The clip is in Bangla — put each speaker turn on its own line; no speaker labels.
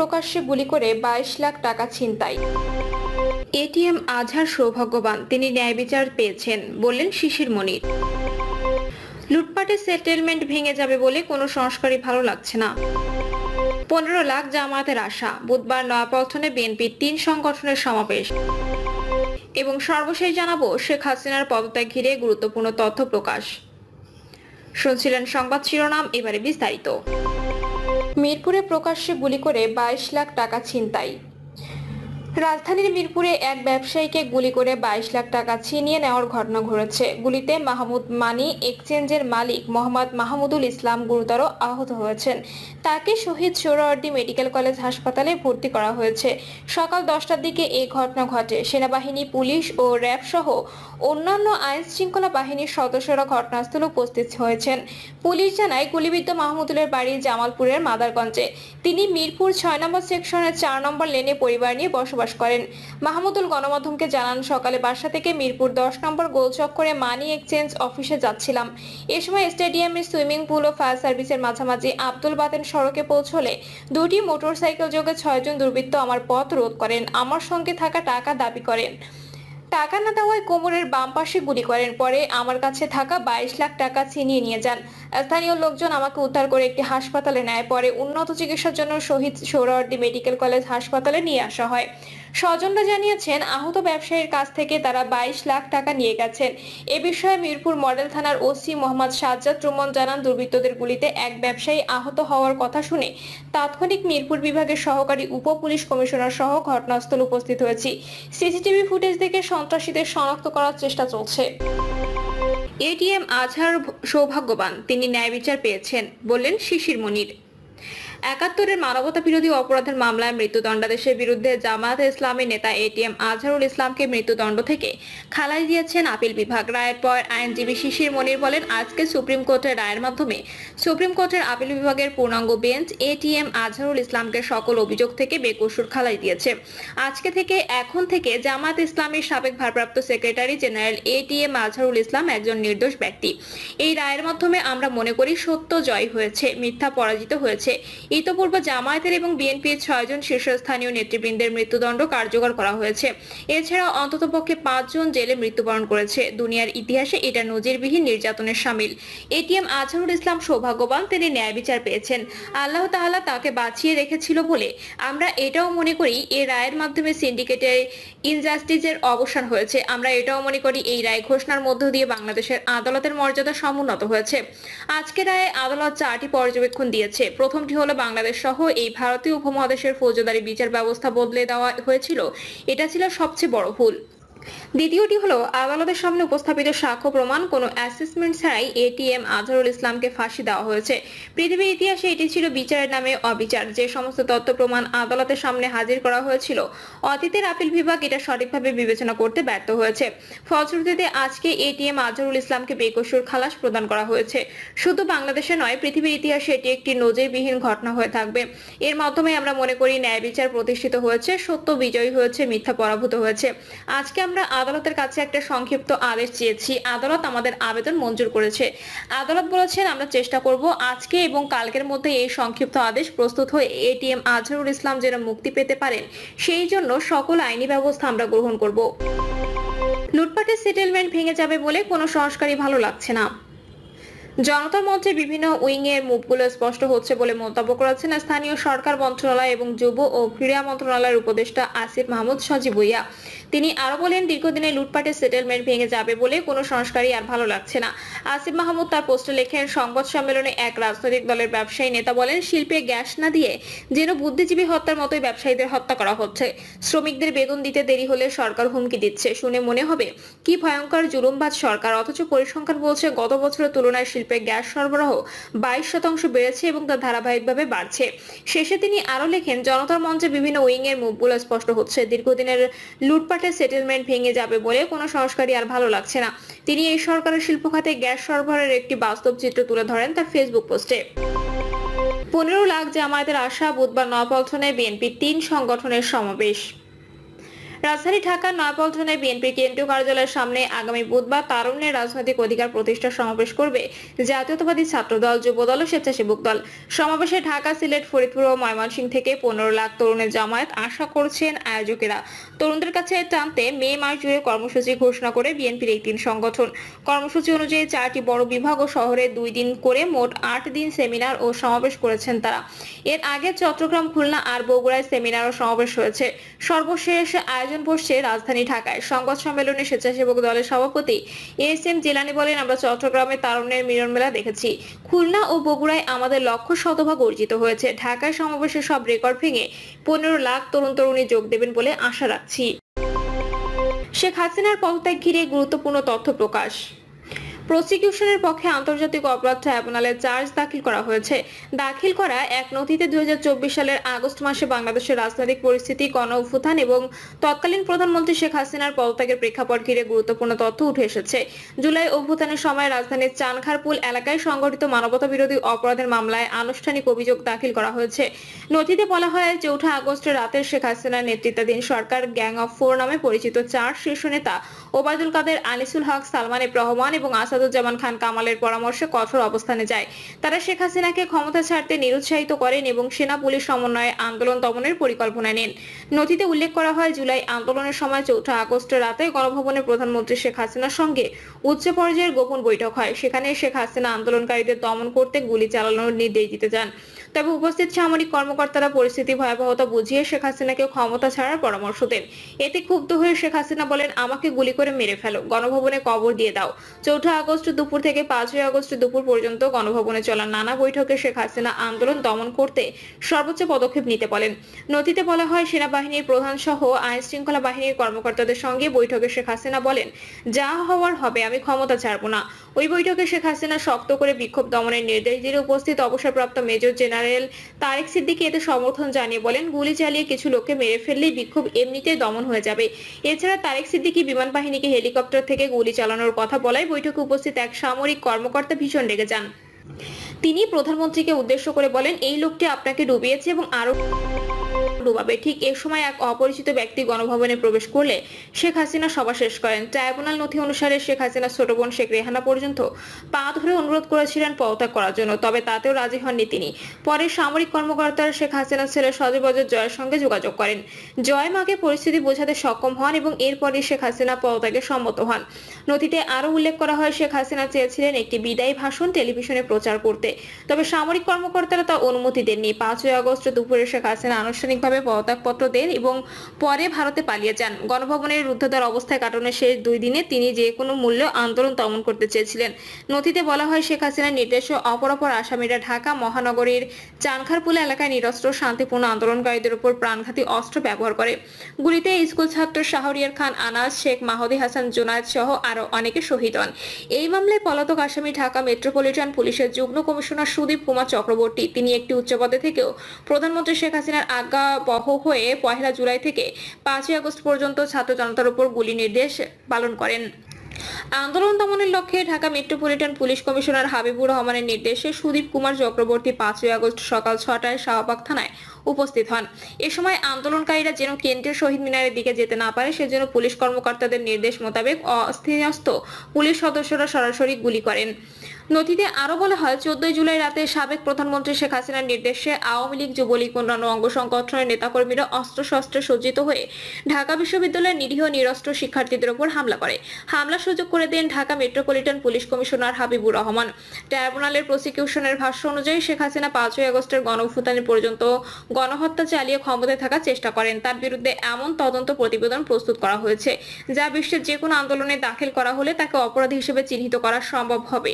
প্রকাশ্যে গুলি করে 22 লাখ টাকা ছিনতাই। এটিএম আজহার সৌভাগ্যবান, তিনি ন্যায় বিচার পেয়েছেন, বললেন শিশির মনির। লুটপাটের সেটেলমেন্ট ভেঙে যাবে বলে কোনো সংস্কারই ভালো লাগছে না। 15 লাখ জামায়াতের আশা, বুধবার নয়াপল্টনে বিএনপির 3 সংগঠনের সমাবেশ। এবং সর্বশেষ জানাবো শেখ হাসিনার পদত্যাগ ঘিরে গুরুত্বপূর্ণ তথ্য প্রকাশ। শুনছিলেন সংবাদ শিরোনাম, এবারে বিস্তারিত। মিরপুরে প্রকাশ্যে গুলি করে 22 লাখ টাকা ছিনতাই। রাজধানীর মিরপুরে এক ব্যবসায়ীকে গুলি করে 22 লাখ টাকা ছিনিয়ে নেওয়ার ঘটনা ঘটেছে। গুলিতে মাহমুদ মানি এক্সচেঞ্জের মালিক মোহাম্মদ মাহমুদুল ইসলাম গুরুতর আহত হয়েছেন। তাকে শহীদ সোহরাওয়ার্দী মেডিকেল কলেজ হাসপাতালে ভর্তি করা হয়েছে। সকাল 10টার দিকে এই ঘটনা ঘটে। সেনাবাহিনী, পুলিশ ও র্যাব সহ অন্যান্য আইন শৃঙ্খলা বাহিনীর সদস্যরা ঘটনাস্থলে উপস্থিত হয়েছেন। পুলিশ জানায়, গুলিবিদ্ধ মাহমুদুলের বাড়ি জামালপুরের মাদারগঞ্জে। তিনি মিরপুর 6 নম্বর সেকশনের 4 নম্বর লেনে পরিবার নিয়ে বসবাস করেন। মাহমুদুল গণমাধ্যমকে জানান, সকালে বাসা থেকে মিরপুর 10 নম্বর গোলচক্করে মানি এক্সচেঞ্জ অফিসে যাচ্ছিলাম। এ সময় স্টেডিয়ামের সুইমিং পুল ও ফায়ার সার্ভিসের মাঝামাঝি আব্দুল বাতেন সড়কে পৌঁছলে দুটি মোটরসাইকেল যোগে 6 জন দুর্বৃত্ত আমার পথ রোধ করেন। আমার সঙ্গে থাকা টাকা দাবি করেন। টাকা না দেওয়ায় কোমরের বাম পাশে গুলি করেন। পরে আমার কাছে থাকা 22 লাখ টাকা ছিনিয়ে নিয়ে যান। স্থানীয় লোকজন আমাকে উদ্ধার করে একটি হাসপাতালে নেয়। পরে উন্নত চিকিৎসার জন্য শহীদ সোহরাওয়ার্দী মেডিকেল কলেজ হাসপাতালে নিয়ে আসা হয়। স্বজনরা জানিয়েছেন, আহত ব্যবসায়ীর কাছ থেকে তারা 22 লাখ টাকা নিয়ে গেছেন। এ বিষয়ে মিরপুর মডেল থানার ওসি মোহাম্মদ সাজ্জাদ রুমন জানান, দুর্বৃত্তদের গুলিতে এক ব্যবসায়ী আহত হওয়ার কথা শুনে তাৎক্ষণিক মিরপুর বিভাগের সহকারী উপ পুলিশ কমিশনার সহ ঘটনাস্থলে উপস্থিত হয়েছি। সিসিটিভি ফুটেজ দেখে সন্ত্রাসীদের শনাক্ত করার চেষ্টা চলছে। এটিএম আজহার সৌভাগ্যবান, তিনি ন্যায় বিচার পেয়েছেন, বললেন শিশির মনির। 71-এর মানবতা বিরোধী অপরাধের মামলায় মৃত্যুদণ্ডাদেশের বিরুদ্ধে জামায়াতে ইসলামী নেতা এটিএম আজহারুল ইসলামকে মৃত্যুদণ্ড থেকে খালাস দিয়েছেন আপিল বিভাগ। রায়ের পর আইনজীবী শিশির মনির বলেন, আজকে সুপ্রিম কোর্টের রায়ের মাধ্যমে সুপ্রিম কোর্টের আপিল বিভাগের পূর্ণাঙ্গ বেঞ্চ এটিএম আজহারুল ইসলামকে সকল অভিযোগ থেকে বেকসুর খালাস দিয়েছে। আজকে থেকে এখন থেকে জামায়াত ইসলামীর সাবেক ভারপ্রাপ্ত secretary general ATM Azharul Islam একজন নির্দোষ ব্যক্তি। এই রায়ের মাধ্যমে আমরা মনে করি সত্য জয় হয়েছে, মিথ্যা পরাজিত হয়েছে। ইতোপূর্বে জামায়াতের এবং বিএনপির 6 জন শীর্ষস্থানীয় নেতৃবৃন্দের মৃত্যুদণ্ড কার্যকর করা হয়েছে। এছাড়াও অন্ততপক্ষে 5 জন জেলে মৃত্যুবরণ করেছে। দুনিয়ার ইতিহাসে এটা নজিরবিহীন নির্যাতনের শামিল। এটিএম আজহারুল ইসলাম সৌভাগ্যবান, তিনি ন্যায় বিচার পেয়েছেন। আল্লাহ তাআলা তাকে বাঁচিয়ে রেখেছিল বলে আমরা এটাও মনে করি এই রায়ের মাধ্যমে সিন্ডিকেটের ইনজাস্টিসের অবসান হয়েছে। আমরা এটাও মনে করি এই রায় ঘোষণার মধ্য দিয়ে বাংলাদেশের আদালতের মর্যাদা সমুন্নত হয়েছে। আজকের রায়ে আদালত 4টি পর্যবেক্ষণ দিয়েছে। প্রথমটি হলো, বাংলাদেশ সহ এই ভারতীয় উপমহাদেশের ফৌজদারি বিচার ব্যবস্থা বদলে দেওয়া হয়েছিল। এটা ছিল সবচেয়ে বড় ভুল। দ্বিতীয়টি হলো, আদালতের সামনে উপস্থাপিত সাক্ষ্য প্রমাণ কোনো অ্যাসেসমেন্ট ছাড়াই এটিএম আজহারুল ইসলামকে ফাঁসি দেওয়া হয়েছে। পৃথিবীর ইতিহাসে এটি ছিল বিচারের নামে অবিচার। যে সমস্ত তথ্য প্রমাণ আদালতের সামনে হাজির করা হয়েছিল, অতীতের আপিল বিভাগ এটা সঠিকভাবে বিবেচনা করতে ব্যর্থ হয়েছে। ফলশ্রুতিতে আজকে এটিএম আজহারুল ইসলামকে বেকসুর খালাস প্রদান করা হয়েছে। শুধু বাংলাদেশে নয়, পৃথিবীর ইতিহাসে এটি একটি নজিরবিহীন ঘটনা হয়ে থাকবে। এর মাধ্যমে আমরা মনে করি ন্যায় বিচার প্রতিষ্ঠিত হয়েছে, সত্য বিজয়ী হয়েছে, মিথ্যা পরাভূত হয়েছে। আজকে আমরা আদালতের কাছে একটা সংক্ষিপ্ত আদেশ চেয়েছি। আদালত আমাদের আবেদন মঞ্জুর করেছে। আদালত বলেছেন, আমরা চেষ্টা করব আজকে এবং কালকের মধ্যে এই সংক্ষিপ্ত আদেশ প্রস্তুত হয়ে এটিএম আজহারুল ইসলাম যেন মুক্তি পেতে পারেন, সেই জন্য সকল আইনি ব্যবস্থা আমরা গ্রহণ করব। লুটপাটের সেটেলমেন্ট ভেঙে যাবে বলে কোনো সংস্কারই ভালো লাগছে না। জনতা মঞ্চের বিভিন্ন উইং এর মুখগুলো স্পষ্ট হচ্ছে বলে মন্তব্য করেছেন স্থানীয় সরকার মন্ত্রণালয় এবং যুব ও ক্রীড়া মন্ত্রণালয়ের উপদেষ্টা আসিফ মাহমুদ সজীব ভুঁইয়া। তিনি আরো বলেন, দীর্ঘদিনের লুটপাটের সেটেলমেন্ট ভেঙে যাবে বলে কোনো সংস্কারই আর ভালো লাগছে না। আসিফ মাহমুদ তার পোস্টে লেখেন, সংবাদ সম্মেলনে এক রাজনৈতিক দলের ব্যবসায়ী নেতা বলেন, শিল্পে গ্যাস না দিয়ে যেন বুদ্ধিজীবী হত্যার মতোই ব্যবসায়ীদের হত্যা করা হচ্ছে। শ্রমিকদের বেতন দিতে দেরি হলে সরকার হুমকি দিচ্ছে। শুনে মনে হবে কি ভয়ঙ্কর জুলুমবাজ সরকার, অথচ পরিসংখ্যান বলছে গত বছরের তুলনায় শিল্পে গ্যাস সরবরাহ 22% বেড়েছে এবং তা ধারাবাহিকভাবে বাড়ছে। শেষে তিনি আরো লেখেন, জনতার মঞ্চে বিভিন্ন উইং এর মুখগুলো স্পষ্ট হচ্ছে। দীর্ঘদিনের লুটপাটের সেটেলমেন্ট ভেঙে যাবে বলে কোনো সংস্কারই আর ভালো লাগছে না। তিনি এই সরকারের শিল্প খাতে গ্যাস সরবরাহের একটি বাস্তব চিত্র তুলে ধরেন তার ফেসবুক পোস্টে। 15 লাখ জামায়াতের আশা, বুধবার নয়াপল্টনে বিএনপির 3 সংগঠনের সমাবেশ। রাজধানী ঢাকার নয়াপল্টনে বিএনপির কেন্দ্রীয় কার্যালয়ের সামনে আগামী বুধবার তারুণ্যের রাজনৈতিক অধিকার প্রতিষ্ঠার সমাবেশ করবে জাতীয়তাবাদী ছাত্রদল, যুবদল ও স্বেচ্ছাসেবক দল। সমাবেশে ঢাকা, সিলেট, ফরিদপুর ও ময়মনসিংহ থেকে 15 লাখ তরুণের জামায়াত আশা করছেন আয়োজকেরা। তরুণদের কাছে টানতে মে মাস জুড়ে কর্মসূচি ঘোষণা করে বিএনপির এই তিন সংগঠন। কর্মসূচি অনুযায়ী 4টি বড় বিভাগ ও শহরে 2 দিন করে মোট 8 দিন সেমিনার ও সমাবেশ করেছেন তারা। এর আগে চট্টগ্রাম, খুলনা আর বগুড়ায় সেমিনার ও সমাবেশ হয়েছে। সর্বশেষ আয়োজন বসছে রাজধানী ঢাকায়। সংবাদ সম্মেলনে স্বেচ্ছাসেবক দলের সভাপতি এস.এম. জিলানী বলেন, আমরা চট্টগ্রামে তারুণ্যের মিলন মেলা দেখেছি। খুলনা ও বগুড়ায় আমাদের লক্ষ্য শতভাগ অর্জিত হয়েছে। ঢাকায় সমাবেশে সব রেকর্ড ভেঙে 15 লাখ তরুণ তরুণী যোগ দেবেন বলে আশা রাখছি। শেখ হাসিনার পদত্যাগ ঘিরে গুরুত্বপূর্ণ তথ্য প্রকাশ। প্রসিকিউশনের পক্ষে আন্তর্জাতিক অপরাধ ট্রাইব্যুনালে চার্জ দাখিল করা হয়েছে। দাখিল করা এক নথিতে 2024 সালের আগস্ট মাসে বাংলাদেশের রাজনৈতিক পরিস্থিতি, গণ অভ্যুত্থান এবং তৎকালীন প্রধানমন্ত্রী শেখ হাসিনার পদত্যাগের প্রেক্ষাপট ঘিরে গুরুত্বপূর্ণ তথ্য উঠে এসেছে। জুলাই অভ্যুত্থানের সময় রাজধানীর চানখারপুল এলাকায় সংঘটিত মানবতা বিরোধী অপরাধের মামলায় আনুষ্ঠানিক অভিযোগ দাখিল করা হয়েছে। নথিতে বলা হয়, 4 আগস্টের রাতে শেখ হাসিনার নেতৃত্বাধীন সরকার গ্যাং অফ 4 নামে পরিচিত 4 শীর্ষ নেতা ওবায়দুল কাদের, আনিসুল হক, সালমান এফ রহমান এবং আসাদুজ্জামান খান কামালের পরামর্শে কঠোর অবস্থানে যায়। তারা শেখ হাসিনাকে ক্ষমতা ছাড়তে নিরুৎসাহিত করেন এবং সেনা পুলিশ সমন্বয়ে আন্দোলন দমনের পরিকল্পনা নেন। নথিতে উল্লেখ করা হয়, জুলাই আন্দোলনের সময় 4 আগস্টের রাতে গণভবনে প্রধানমন্ত্রী শেখ হাসিনার সঙ্গে উচ্চ পর্যায়ের গোপন বৈঠক হয়। সেখানে শেখ হাসিনা আন্দোলনকারীদের দমন করতে গুলি চালানোর নির্দেশ দিতে যান। তবে উপস্থিত সামরিক কর্মকর্তারা পরিস্থিতি ভয়াবহতা বুঝিয়ে শেখ হাসিনাকে ক্ষমতা ছাড়ার পরামর্শ দেন। এতে ক্ষুব্ধ হয়ে শেখ হাসিনা বলেন, আমাকে গুলি করে মেরে ফেলো, গণভবনে কবর দিয়ে দাও। 4 আগস্ট দুপুর থেকে 5 আগস্ট দুপুর পর্যন্ত গণভবনে চলা নানা বৈঠকে শেখ হাসিনা আন্দোলন দমন করতে সর্বোচ্চ পদক্ষেপ নিতে বলেন। নথিতে বলা হয়, সেনাবাহিনীর প্রধান সহ আইন শৃঙ্খলা বাহিনীর কর্মকর্তাদের সঙ্গে বৈঠকে শেখ হাসিনা বলেন, যা হওয়ার হবে, আমি ক্ষমতা ছাড়বো না। ওই বৈঠকে শেখ হাসিনা শক্ত করে বিক্ষোভ দমনের নির্দেশ দিলে উপস্থিত অবসরপ্রাপ্ত মেজর জেনারেল তারেক সিদ্দিকী এতে সমর্থন জানিয়ে বলেন, গুলি চালিয়ে কিছু লোককে মেরে ফেললেই বিক্ষোভ এমনিতেই দমন হয়ে যাবে। এছাড়া তারেক সিদ্দিকী বিমান বাহিনীকে হেলিকপ্টার থেকে গুলি চালানোর কথা বলায় বৈঠকে উপস্থিত এক সামরিক কর্মকর্তা ভীষণ রেগে যান। তিনি প্রধানমন্ত্রীকে উদ্দেশ্য করে বলেন, এই লোকটি আপনাকে ডুবিয়েছে এবং আরো ডুবাবে। ঠিক এ সময় এক অপরিচিত ব্যক্তি গণভবনে প্রবেশ করলে শেখ হাসিনা সভা শেষ করেন। ট্রাইব্যুনাল নথি অনুসারে শেখ হাসিনার ছোট বোন শেখ রেহানা পর্যন্ত পা ধরে অনুরোধ করেছিলেন পদত্যাগ করার জন্য, তবে তাতেও রাজি হননি তিনি। পরে সামরিক কর্মকর্তারা শেখ হাসিনার ছেলে সজীব জয়ের সঙ্গে যোগাযোগ করেন। জয় মাকে পরিস্থিতি বোঝাতে সক্ষম হন এবং এরপরই শেখ হাসিনা পদত্যাগে সম্মত হন। নথিতে আরো উল্লেখ করা হয়, শেখ হাসিনা চেয়েছিলেন একটি বিদায়ী ভাষণ টেলিভিশনে প্রচার করতে, তবে সামরিক কর্মকর্তারা তা অনুমতি দেননি। 5 আগস্ট দুপুরে শেখ হাসিনা আনুষ্ঠানিকভাবে পদত্যাগপত্র দেন এবং পরে ভারতে পালিয়ে যান। গণভবনের রুদ্ধদ্বার অবস্থায় কাটানোর শেষ 2 দিনে তিনি যে কোনো মূল্যে আন্দোলন দমন করতে চেয়েছিলেন। নথিতে বলা হয়, শেখ হাসিনার নির্দেশে অপরাপর আসামিরা ঢাকা মহানগরীর চানখারপুল এলাকায় নিরস্ত্র শান্তিপূর্ণ আন্দোলনকারীদের উপর প্রাণঘাতী অস্ত্র ব্যবহার করে। গুলিতে স্কুল ছাত্র শাহরিয়ার খান আনাস, শেখ মাহদি হাসান জুনায়েদ সহ আরো অনেকে শহীদ হন। এই মামলায় পলাতক আসামি ঢাকা মেট্রোপলিটন পুলিশের যুগ্ম কমিশনার সুদীপ কুমার চক্রবর্তী। তিনি একটি উচ্চ পদে থেকেও প্রধানমন্ত্রী শেখ হাসিনার আজ্ঞাবহ হয়ে 1 জুলাই থেকে 5 আগস্ট পর্যন্ত ছাত্র জনতার উপর গুলি নির্দেশ পালন করেন। আন্দোলন দমনের লক্ষ্যে Dhaka metropolitan police commissioner Habibur রহমানের নির্দেশে সুদীপ কুমার চক্রবর্তী 5 আগস্ট সকাল 6টায় শাহবাগ থানায় উপস্থিত হন। এ সময় আন্দোলনকারীরা যেন কেন্দ্রীয় শহীদ মিনারের দিকে যেতে না পারে সেজন্য পুলিশ কর্মকর্তাদের নির্দেশ মোতাবেক অস্ত্রশস্ত্র পুলিশ সদস্যরা সরাসরি গুলি করেন। নথিতে আরো বলা হয়, 14 জুলাই রাতে সাবেক প্রধানমন্ত্রী শেখ হাসিনার নির্দেশে আওয়ামী লীগ, যুবলীগ, অন্যান্য অঙ্গ সংগঠনের নেতাকর্মীরা অস্ত্রশস্ত্রে সজ্জিত হয়ে ঢাকা বিশ্ববিদ্যালয়ের নিরীহ নিরস্ত্র শিক্ষার্থীদের উপর হামলা করে। হামলার সুযোগ করে দেন Dhaka metropolitan police commissioner Habibur Rahman. ট্রাইব্যুনালের প্রসিকিউশনের ভাষ্য অনুযায়ী শেখ হাসিনা 5 আগস্টের গণঅভ্যুত্থানের পর্যন্ত গণহত্যা চালিয়ে ক্ষমতায় থাকার চেষ্টা করেন। তার বিরুদ্ধে এমন তদন্ত প্রতিবেদন প্রস্তুত করা হয়েছে যা বিশ্বের যে কোনো আন্দোলনে দাখিল করা হলে তাকে অপরাধী হিসেবে চিহ্নিত করা সম্ভব হবে।